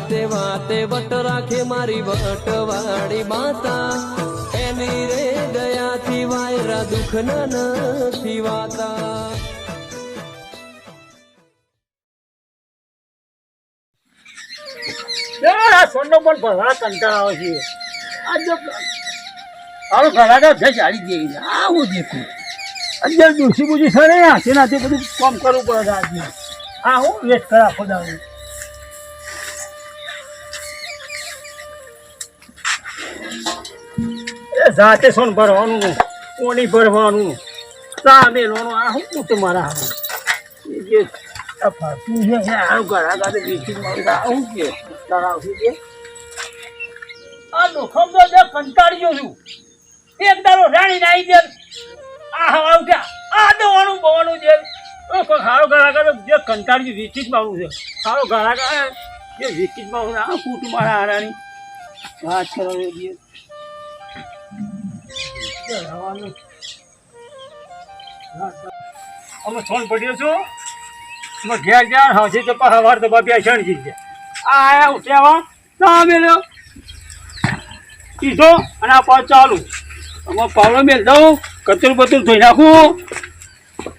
વાતે વાતે વટ રાખે મારી વટવાળી માતા એની રે દયાથી વાયરા દુઃખ નથી વાતા સોનો પણ ભરવા કંટાળો આવે છે આજે હાલો ઘણા ભેજ હારી ગઈ આવું દેખું અત્યારે દુસી બુજી સરે તેનાથી બધું કામ કરવું પડે આજે હા હું વેટ કરા ખોદાવું એ જાતે સોન ભરવાનું કોણી ભરવાનું ચા મેલવાનું આ હું તમારા એ જે ફાતું છે આવું ઘણા ગાતે વેચી મારું આવું કે તરાવથી કે આ લોખમ તો જે કંટાળી ગયો છું એક દારો રાણી નાઈ દે આ હવા ઉઠ્યા આ દવાનું બવાનું જે કોઈ ખારો ઘણા કરે જે કંટાળી વેચી જ મારું છે ખારો ઘણા કરે જે વેચી જ મારું આ કુટુંબ મારા હારાની વાત કરાવે દે અમે છોડ પડ્યો છું અમે ઘેર ઘેર હાથી તો હવાર તો બાપી શણ જી ગયા આ આયા ઉઠ્યા ચા મેલ્યો કીધો અને આ પાછ ચાલુ આમાં પાવડો મેળ દઉં કચરું બચરું ધોઈ નાખું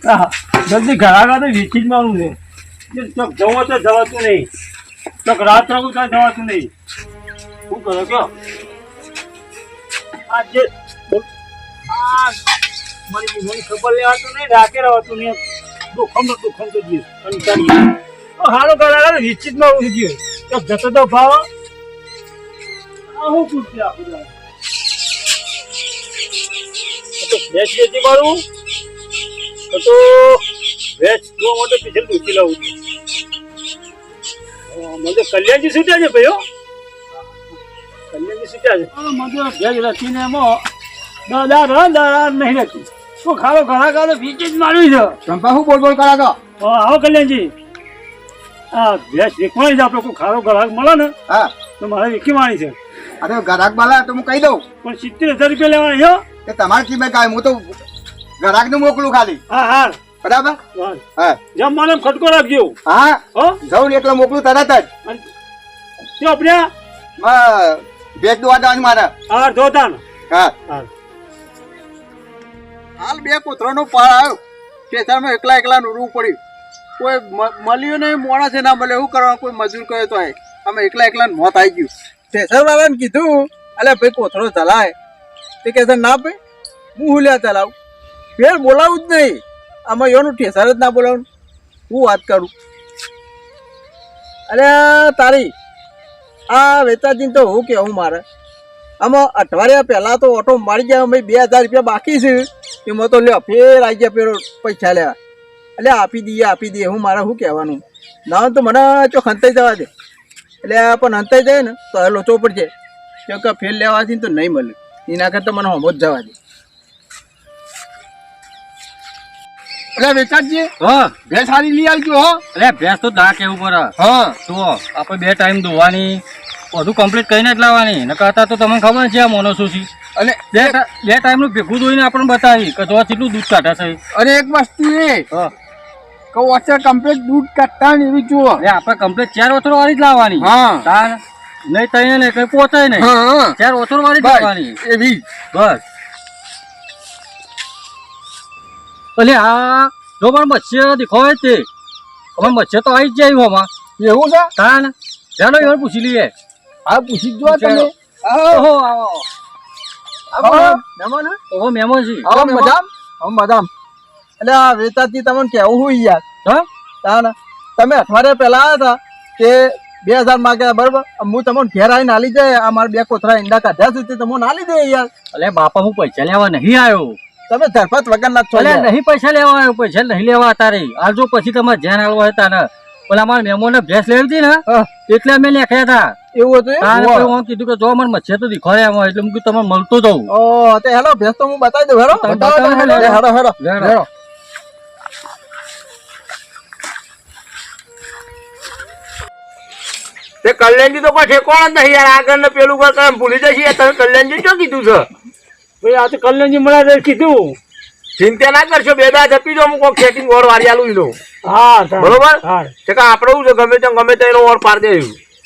હા જલ્દી ઘણા તો વીચી જ મારું છે ચોક જવો તો જવાતું નહીં ચોક રાત રાખું ત્યાં જવાતું નહીં શું કરો કયો આ જે આ મારી મને ખબર લેવાતું નહીં રાખે રહેવાતું નહીં દુઃખમ તો જીવ કંટાળી હાલો ઘણા વીચી જ મારું છે જીવ ચોક જતો તો ભાવ હું પૂછતી આખું તો ભેંસ વેચી મારું તો ભેંસ જોવા માટે પીછળ પૂછી લઉં છું મને કલ્યાણજી છૂટ્યા છે ભાઈઓ કલ્યાણજી છૂટ્યા છે મને ભેંસ રાખીને એમાં દાદા નહીં રાખી તો ખાલો ઘણા ખાલો વીચી જ મારવી છે ચંપા શું બોલ કરા તો આવો કલ્યાણજી હા ભેંસ વેચવાની જ આપણે કોઈ ખારો ગ્રાહક મળે ને હા તો મારે વેચી મારી છે અરે ગ્રાહક વાળા તો હું કહી દઉં પણ 70,000 રૂપિયા લેવાના છે કે તમારે કિંમત કાંઈ હું તો ગ્રાહક ને મોકલું ખાલી હા હા બરાબર હા જેમ મને ખટકો રાખજો હા હો જવું એટલે મોકલું તરત જ તો આપણે ભેજ દોવા જવાનું મારે હા ધોતા હા હાલ બે કોતરાનો પાળ આવ્યો ખેતરમાં એકલા એકલા રૂ પડ્યું કોઈ મળ્યું નહીં મોણા છે ના મળે એવું કરવાનું કોઈ મજૂર કહે તો અમે એકલા એકલા મોત આવી ગયું સ્ટેશન વાળાને કીધું અલે ભાઈ કોથળો ચલાય તે કહે ના ભાઈ હું હુલ્યા ચલાવું ફેર બોલાવું જ નહીં આમાં એનું ઠેસર જ ના બોલાવું હું વાત કરું અરે તારી આ વેતાજીને તો હું કેવું મારે આમાં અઠવાડિયા પહેલાં તો ઓટો મારી ગયા અમે 2,000 રૂપિયા બાકી છે એમાં તો લ્યો ફેર આવી ગયા પેલો પૈસા લેવા એટલે આપી દઈએ હું મારે શું કહેવાનું ના તો મને ચો ખંતાઈ જવા દે એટલે પણ અંતાઈ જાય ને તો એ લોચો પડશે કેમ કે ફેલ લેવાથી તો નહીં મળે એના કરતાં મને હમો જ જવા દે એટલે વેચાતજી હા ભેંસ સારી લઈ આવજો હો અરે ભેંસ તો દા કેવું પડે હા તો આપણે 2 ટાઈમ ધોવાની બધું કમ્પ્લીટ કરીને જ લાવવાની ન કરતા તો તમને ખબર છે આ મોનો શું છે અને 2 ટાઈમનું ભેગું ધોઈને આપણને બતાવી કે જો કેટલું દૂધ કાઢે છે અને એક વસ્તુ એ હા કે વચ્ચે કમ્પ્લીટ દૂધ કાઢતા ને એવી જુઓ આપણે કમ્પ્લીટ 4 ઓથરો વાળી જ લાવવાની હા તાર નહીં તઈને નહીં કઈ પહોંચાય નહીં હા 4 ઓથરો વાળી જ લાવવાની એવી બસ એટલે હા જો પણ મચ્છર દેખાય તે હવે મચ્છર તો આવી જ જાય આમાં એવું છે તાર ચાલો એવાર પૂછી લઈએ હા પૂછી જ જો તમે ઓહો આવો મહેમાન ઓહો મહેમાન છે આવો મજામ એટલે આ વેતાજી તમને કેવું હોય યાર હા તાને તમે અઠવાડિયા પહેલા આવ્યા હતા તે 2,000 માંગ્યા બરાબર હું તમને ઘેર આવીને આલી જાય આ મારા 2 કોથળા ઈંડા કાઢ્યા છે તે તમને આલી દે યાર અલે બાપા હું પૈસા લેવા નહીં આવ્યો તમે ધરપત વગર ના છો અલે નહીં પૈસા લેવા આવ્યો પૈસા નહીં લેવા તારે આજો પછી તમારે ધ્યાન આલવા હતા ને પેલા અમારા મહેમાનને ભેંસ લેવી હતી ને એટલે અમે લેખ્યા હતા એવું હતું હું કીધું કે જો મને મચ્છર તો દેખાડે એમાં એટલે હું તમને મળતો જાઉં ઓ તે હેલો ભેંસ તો હું બતાવી દઉં હેલો હેલો તે કલ્યાણજી તો કોઈ ઠેકોણ જ નહીં યાર આગળ ને પેલું કામ ભૂલી જશે તમે કલ્યાણજી શું કીધું છે ભાઈ આ તો કલ્યાણજી મળે કીધું ચિંતા ના કરશો 2 દાડા જપી દો હું કોઈક સેટિંગ ઓર વારી આલું લો હા બરોબર આપણે શું છે ગમે તે એનો ઓર પાર દે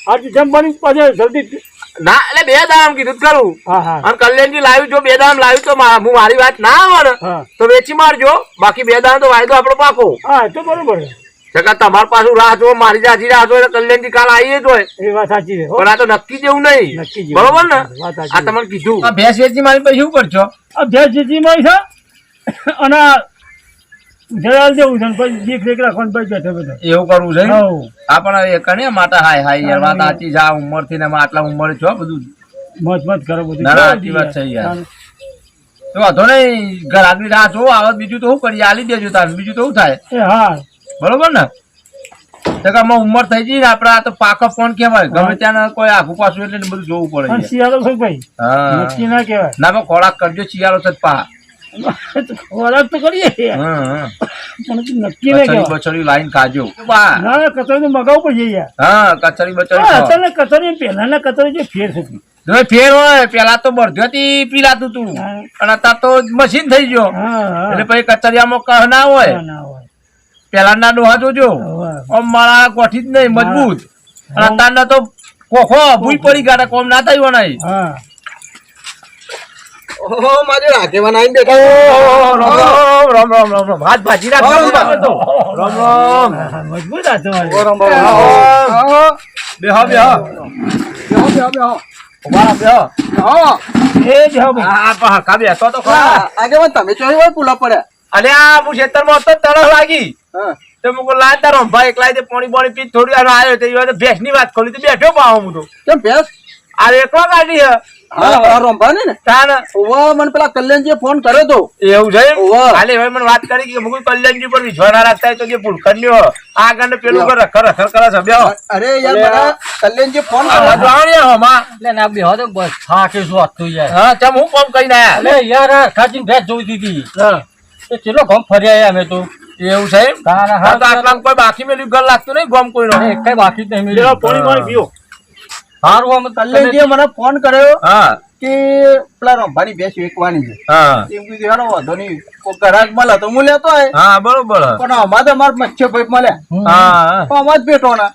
આજે જમવાની પાછળ જલ્દી ના એટલે 2 દામ કીધું જ ખરું. હા હા અને કલ્યાણજી લાવ્યું જો 2 દામ લાવ્યું તો હું મારી વાત ના આવે ને હા તો વેચી મારજો. બાકી 2 દામ તો વાયદો આપણો પાકો. હા એ તો બરોબર છે. જગા તમારી પાછું રાહ જો મારી જાજી રાહ જો એટલે કલ્યાણજી કાલ આવી જ હોય. એ વાત સાચી છે હો. પણ આ તો નક્કી જેવું નહીં. નક્કી જેવું. બરોબર ને? વાત સાચી. આ તમને કીધું. આ ભેંસ વેચી મારી પછી શું કરશો? આ ભેંસ જીજીમાં છે અને જલાલ જેવું છે ને પછી દેખ રાખવાનું પછી બેઠો બેઠો એવું કરવું છે? હઉ. આ પણ કને માટે હાય હાય યાર વાત સાચી છે. આ ઉંમર થી ને આટલા ઉંમરે છો બધું મત કરો બધું. ના, ના, સાચી વાત છે યાર. તો વાંધો નહીં, ઘર આગળ રાહ જો આવે બીજું તો શું કરીએ, આલી દેજો તાર બીજું તો શું થાય. એ હા બરોબર ને? ટકામાં ઉંમર થઈ ગઈ ને આપડે આ તો પાકો ફોન કહેવાય. ગમે ત્યાં કોઈ આખું પાછું એટલે બધું જોવું પડે અને છે. શિયાળો છે ભાઈ હા નક્કી ના કહેવાય. ના પણ ખોરાક કરજો શિયાળો છે જ પા. ખોરાક તો કરીએ હા પણ નક્કી ના કચરી કહેવાય. બચરી લાઈન ખાજો પા. ના ના કચોરી તો મગાવવું પડશે યાર. હા કચરી બચરી હા, ખાઓ. અત્યારે કચોરી પહેલાના કચોરી જે ફેર છે. જો ફેર હોય પેલા તો બળધ્યોથી પીલાતું તું હા. અને અત્યારે તો મશીન થઈ ગયો હા હા એટલે પછી કચરિયામાં કહ ના હોય. ના હોય. પેલા ના ડોહા જોજો હવે. આમ મારા ગોઠી જ નહીં મજબૂત અને અત્યારના તો કોખો ભૂઈ પડી ગયા કોમ ના થયું નહીં. હા ઓહો મારે રાધેવાન આવીને બેઠા. રામ રામ રામ રામ હાથ ભાજી રાખજો રામ રામ. હા, મજબૂત આ તમારે. બેહો બેહો ઉભા બેહો. એ જ હા ભાઈ. આ પા હકા બેસો તો ખરા. આગેવાન તમે ચોરી હોય પુલા પડ્યા અરે આ હું ખેતરમાં હતો તરસ લાગી હા. તો મુકો લાતા રંભા એકલા તે પાણી પાણી પી થોડી વાર આવ્યો તો એ ભેંસ ની વાત ખોલી તો બેઠો પાવ હું તો કેમ ભેંસ આ એકલો કાઢી હે હા રોંભા ને તાન ઓવા મને પેલા કલ્યાણજીએ ફોન કર્યો તો એવું છે ઓવા. હાલે હવે મને વાત કરી કે મુકુલ કલ્યાણજી પર વિશ્વાસ ના રાખતા હોય તો જે ભૂલખંડ્યો આગળ ને પેલું કરે ખરેખર કરે છે બેહો. અરે યાર મને કલ્યાણજીએ ફોન આ કર્યો બધું આવડે હોમાં. એટલે ના બેહો તો બસ થાકે શું હતું યાર. હા ચમ હું કોમ કરીને આયા. અલે યાર ખાચીને ભેંસ જોઈ દીધી તો ચેલો ગમ ફરી આયા અમે તો. એવું છે એમ? તારા હા તો આટલામાં કોઈ બાકી મેલ્યું ઘર લાગતું નહીં ગોમ કોઈનો. અરે કઈ બાકી જ નહીં લેવા મળ્યું. પાણી પાણી પીઓ. સારું આમ કલ્યાણજીએ મને ફોન કર્યો હા કે પેલા રોંભાની ભેંસ વેચવાની છે હા એમ કીધું હેડો વાંધો નહીં કોઈ ગ્રાહક મળે તો હું લેતો હોય હા બરોબર પણ અમારે તો અમારે મચ્છર ભાઈ મળ્યા હા તો અમારે જ બેઠોના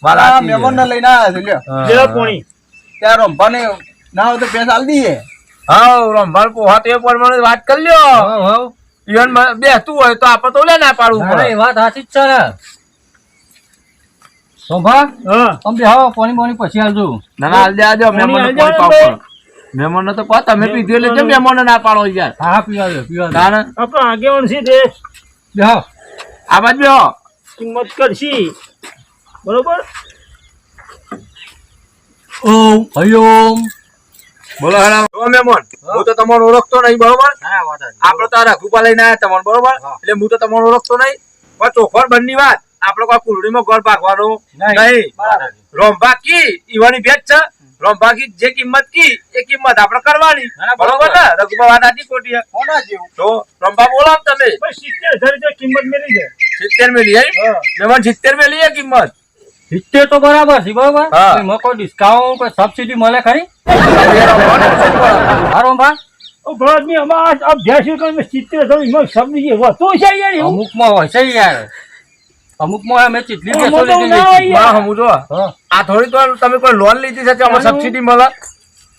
વાત સાચી છે. મહેમાન ને લઈને આવ્યા છે લ્યો હા. લેવા પાણી. ત્યાં રોંભાને ના હોય તો ભેંસ આલી દઈએ હા રંભાળ પોહા તો એ પ્રમાણે વાત કરી લ્યો. હવ, હવ. ઈવન બેસતું હોય તો આપણે તો લે ના પાડવું ના, પડે. એ વાત સાચી જ છે ને. શોભા હા આમ બેહો પાણી પાણી પછી આવજો. ના ના હાલ દે આજો પાણી મહેમાનને હાલ કોઈ દે પાવ મહેમાનને તો પા તમે પીધું એટલે કેમ મહેમાનને ના પાડો યાર. હા પીવાજો પીવાજો. તાને આપણા આગેવાન છે તે બેહો. આ બાજુ બેહો. કિંમત કરશી બરોબર. ઓમ હરિઓમ. બોલો હેડા જો મહેમાન હું તો તમારો ઓળખતો નહીં બરોબર. હા વાત સાચી. આપણે તો આ રઘુપા લઈને આવ્યા તમને બરોબર એટલે હું તો તમારો ઓળખતો નહીં પણ ચોખવટ બંની વાત આપણે કોઈ પુરડીમાં ગોળ ભાગવાનો નહીં. રોંભા કી ઈવાની ભેટ છે રોંભા કી જે કિંમત કી એ કિંમત આપણે કરવાની બરોબર ને રઘુપા વાત આજી ખોટી છે? કોના જેવું તો રોંભા બોલો ને તમે બસ 70,000 રૂપિયા કિંમત મેલી છે. 70 મેલી આવી મહેમાન 70 મેલી છે કિંમત. 70 તો બરાબર છે બરોબર. હા. એમાં કોઈ ડિસ્કાઉન્ટ કોઈ સબસિડી મળે ખરી? હારો ભા ઓ ભરતની અમાર આ ભેંસ વેચવાની 70,000 એમાં શબ્દ જે હોતો છે યાર એવું. અમુકમાં હોય છે યાર. અમુકમાં અમે ચીટલી અમુક બેસો તો લીધી ના હોય છે. યાર. હા સમજો હા. આ થોડી તો તમે કોઈ લોન લીધી છે કે સબસિડી મળે.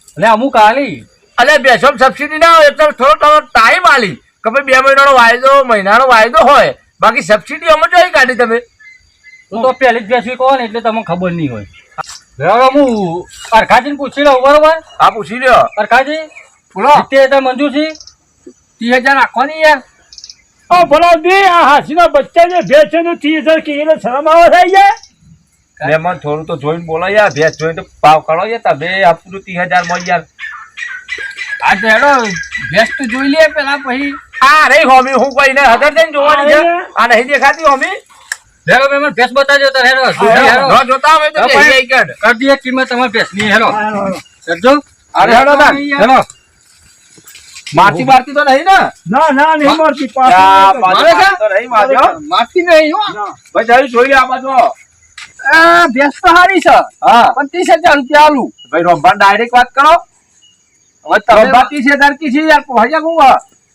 એટલે અમુક આલી. અલે બેસો સબસિડી ના હોય એટલે થોડો ટાઈમ આલી કે ભાઈ 2 મહિનાનો વાયદો મહિનાનો વાયદો હોય બાકી સબસિડી અમે જોઈ કાઢી તમે. હું તો પહેલી જ બેસવી કહો ને એટલે તમને ખબર નહીં હોય. હવે હું અરખાજીને પૂછી લઉં બરોબર. હા પૂછી લ્યો. અરખાજી બોલો 70,000 મંજૂર છે. 30,000 રાખવાની યાર. ઓ ભલા દે આ હાસીના બચ્ચા જે ભેંસ છે ને 30,000 કે એને શરમ આવે છે યાર. મહેમાન થોડું તો જોઈને બોલો યાર ભેંસ જોઈને તો ભાવ કરો યાર તમે આ પૂરું 30,000 માં યાર. આ તો હેડો ભેંસ તો જોઈ લે પેલા પછી. આ નહીં હોમી હું કોઈ ને હજાર જઈને જોવાની છે આ નહીં દેખાતી હોમી. હેડો મેં ભેંસ બતાવજો તાર હેડો. હેડો. ન જોતા હોય તો હા, જઈએ ભાઈ. ઈકડ. કરી દઈએ કિંમત તમારી ભેંસની હેડો. કરજો. અરે હેડો તાર. હેડો. મારતી બારતી તો નહીં ને. ના ના નહીં મળતી આ પાછી. પાછળ તો નહીં મારતી હો. મારતી નહીં હો ભાઈ જઈ જોઈએ આ બાજુ. આ ભેંસ તો સારી છે હા પણ 30,000 રૂપિયા આલું ભાઈ રોંભા ડાયરેક્ટ વાત કરો. હવે તમે રોંભા 30,000 કી છે યાર ભાઈ હું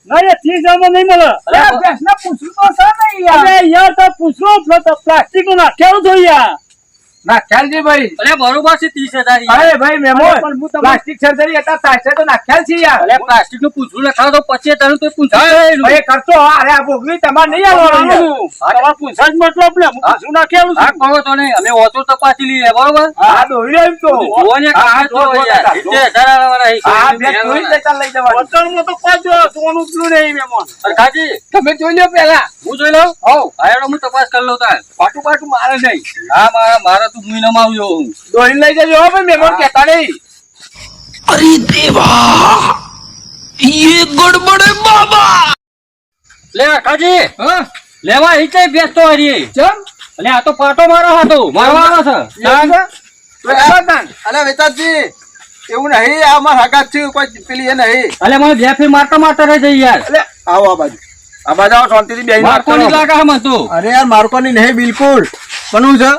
ના યાર 30,000 માં નહીં મળે. અરે ભેંસને પૂછ્યું તો છે ને યાર અરે યાર તો પૂછો પ્લાસ્ટિક નું નાખ્યાનું તો યાર. નાખ્યાલ છે ભાઈ. અરે બરોબર છે 30,000 યાર. અરે ભાઈ મેમોન પણ હું તમને- પ્લાસ્ટિક સર્જરી હતા થાય તો નાખ્યાલ છે યાર. અરે પ્લાસ્ટિક નું પૂછવું લખાવો તો 25,000 તો પૂછવું ભાઈ કરતો અરે આ ભોગવી તમારે નહીં આવવાનું યાર. તમારા પૂછા જ મતલબ લે હું પૂછું નાખેલું હા કહો તો નહીં અમે ઓછો તપાસી લઈએ બરોબર હા દોરી રહ્યો એમ તો. જોવો ને હા, કાકા જો, જોવો જો, યાર. જો. 70,000 વાળા હી. હા બે જોઈ લેતા લઈ જવાનું. વતનમાં તો કોઈ સોનું પેલું નહીં મેમોન સરખાજી તમે જોઈ લો પેલા. હું જોઈ લઉં હા હેડો હું તપાસ કરી લઉં તાર પાટું પાટું મારે નહીં. હા મારા તું મહિનામાં આવ્યો હું દોરી લઈ જજો હો ભાઈ મેમોન કહેતા નહીં. લે કાજી હા લેવા એ કઈ બેસતો હરી ચમ એટલે આ તો પાટો મારો હતો મારવાનો છે એવું છે? તો ચાલો તાન. અલે વેતાજી એવું નહીં આ માર હગાત છે કોઈ પેલી એ નહીં એટલે મને બે ફેર મારતા રહી જઈ યાર એટલે આવો આ બાજુ આ બાજુ આવો શાંતિથી બેહીને વાત મારકો કરો. નહીં લાગે મને તો અરે યાર મારકોની નહીં બિલકુલ પણ છે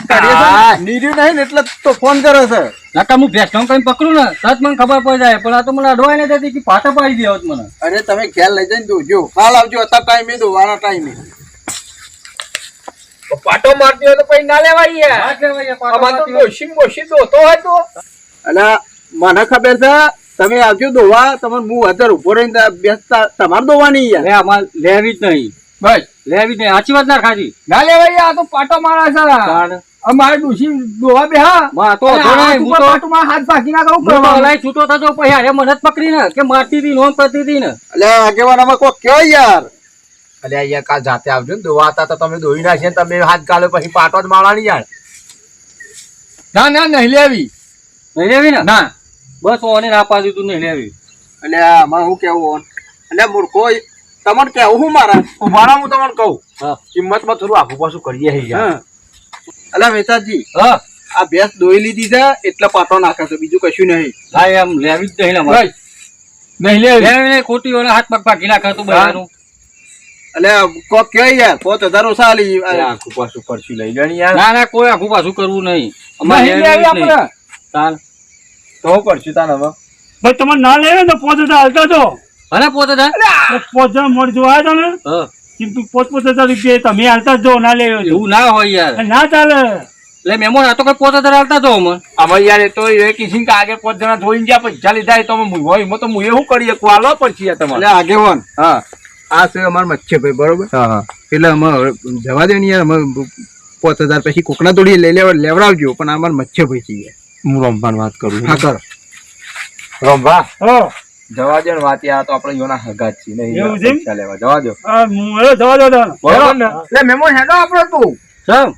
હા. નીર્યું નહીં ને એટલે તો ફોન કરે છે નકા હું ભેંસ કઈ પકડું ને તરત મને ખબર પડી જાય પણ આ તો મને અડવાય ને દેતી કે પાટા પાડી દે હોત મને અરે તમે ખ્યાલ લઈ જઈને દોજો કાલ આવજો અત્યારે ટાઈમે દોવાના ટાઈમે પાટો મારતી હોય તો પછી ના લેવાય યાર. આમાં તો ડોશી મોશી દોતો હોય તો અને મને ખબર છે તમે આવજો દોવા તમે હું અત્યારે ઉભો રહીને બેસતા તમારે દોવાની યાર લે આમાં લેવી જ નહીં બસ લેવી જ નહીં સાચી વાત ના ખાજી ના લેવાય યાર. આ તો પાટો મારા છે. અમારે ડોશી દોવા બે હા માં તો અને વાંધો આ નહીં, હું ઉપર તો- પાટુમાં હાથ ભાગી ના કહું હું તો કરવાનું. હલાઈ છૂટો થતો પછી અરે મને જ પકડી ને કે મારતી હતી નોમ કરતી હતી ને એટલે આગેવાનામાં કોઈ કયો યાર અલ્યા યાર કાલ જાતે આવજો ને દોવા હતા તો તમે દોઈ નાખીએ ને તમે હાથ ગાળો પછી પાટો જ મારવાની યાર. ના ના નહીં લેવી. નહીં લેવી ને ના બસ ઓને ના પાડી તું નહીં લેવી એટલે આમાં હું કેવું એટલે મૂર્ખો તમારે કેવું હું મારા ઉભા રહો, હું તમને કહું હા. કિંમતમાં થોડું આખું પાછું કરીએ છે યાર. હા એટલે વેતાજી હા આ ભેંસ દોઈ લીધી છે એટલે પાટો નાખે છે બીજું કશું નહીં હા એમ લેવી જ નહીં ને મારે. બસ નહીં લેવી. લેવી નહીં ખોટી ઓલા હાથ પગ ભાગી નાખે તું બધાનું એટલે કોક કયો યાર 5,000 ઓછા આલી આખું પાછું પરસી લઈ લેવાની યાર. ના ના કોઈ આખું પાછું કરવું નહીં અમારે નહીં લેવી લેવી જ નહીં. આપણે. તાન. તો હું કરશું તાન હવે. ભાઈ તમે ના લેવે ને 5,000 હાલતા છો ભલે પોતે થાય 5,000 મળી જો આવ્યા હતા ને હા. કિંમત 5,000 રૂપિયા તમે હાલતા જ જો ના લેવો છો. એવું ના હોય યાર ના ચાલે એટલે મેમોન આ તો કઈ પોતે હાલતા જો અમને આમાં યાર એ તો એ કિસિંગ કે આગળ 5 જણા જોઈને ગયા પૈસા લીધા એ તો અમે હોય એમાં તો હું શું કરીએ હાલવા પડશે યાર તમારે. એટલે આગેવાન હા આ છે અમાર મચ્છભાઈ બરોબર હા હા એટલે અમે જવા દે ને યાર અમે 5,000 પછી કોકના તોડી લઈ લેવડાવજો પણ અમાર મચ્છભાઈ છે યાર હું રમવાની વાત કરું હા કરો રમવા હો જવા દો ને વાત યાર તો આપણે યોના હગા જ છીએ નહીં એવું છે? પૈસા લેવા જવા દો આ હું હવે જવા દો તાને. બરોબર ને એટલે મેમોન હેડો આપણો તું સમ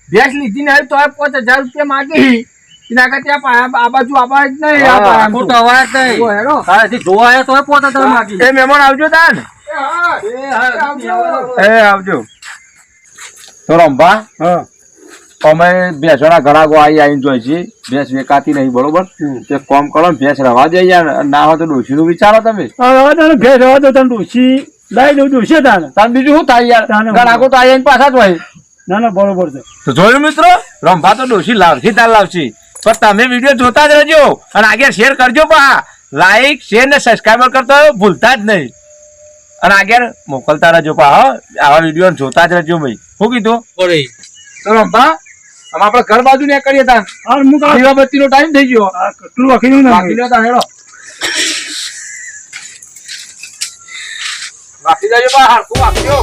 ભેંસ લીધી ને તો 5,000 રૂપિયા માંગી એના કરતા આ બાજુ આવા જ નહીં. આ હા, આમ તો. ખોટો અવાજ નહીં. ઓ, હેડો. તારેથી જોવા આવ્યો તોય પોતે તારે માગી. એ મહેમાન આવજો તાન એ આવજો તો રંભા હા અમે ભેંસોના ઘરાકો આવીને જોઈ છીએ ભેંસ વેકાતી નહીં બરોબર તે કોમ કરો ને ભેંસ રવા દે યાર ના હોય તો ડોશીનું વિચારો તમે હવે તને ભેજ હવે તો તને ડોશી લાવી દઉં ડોશી તાને તાન બીજું શું થાય યાર તાને ઘરાકો તો આવીને પાછા જ હોય ના ના બરોબર છે તો જોયું મિત્રો રંભા તો ડોશી લાવશે તાર લાવશે પણ તમે વિડીયો જોતા જ રહેજો અને આગળ શેર કરજો પા લાઈક શેર ને સબસ્ક્રાઈબર કરતા હોય ભૂલતા જ નહીં અને આગળ મોકલતા રહેજો પા આવા વિડીયો જોતા જ રહેજો ભાઈ શું કીધું તો રંભા હવે આપણે ઘર બાજુ ને કરીએ તાન હાલ હું કાં દીવાબત્તી નો ટાઈમ થઈ ગયો આ કેટલું અખીનું ને બાકી લ્યો તાન હેડો બાકી જજો પા હારખું વાગજો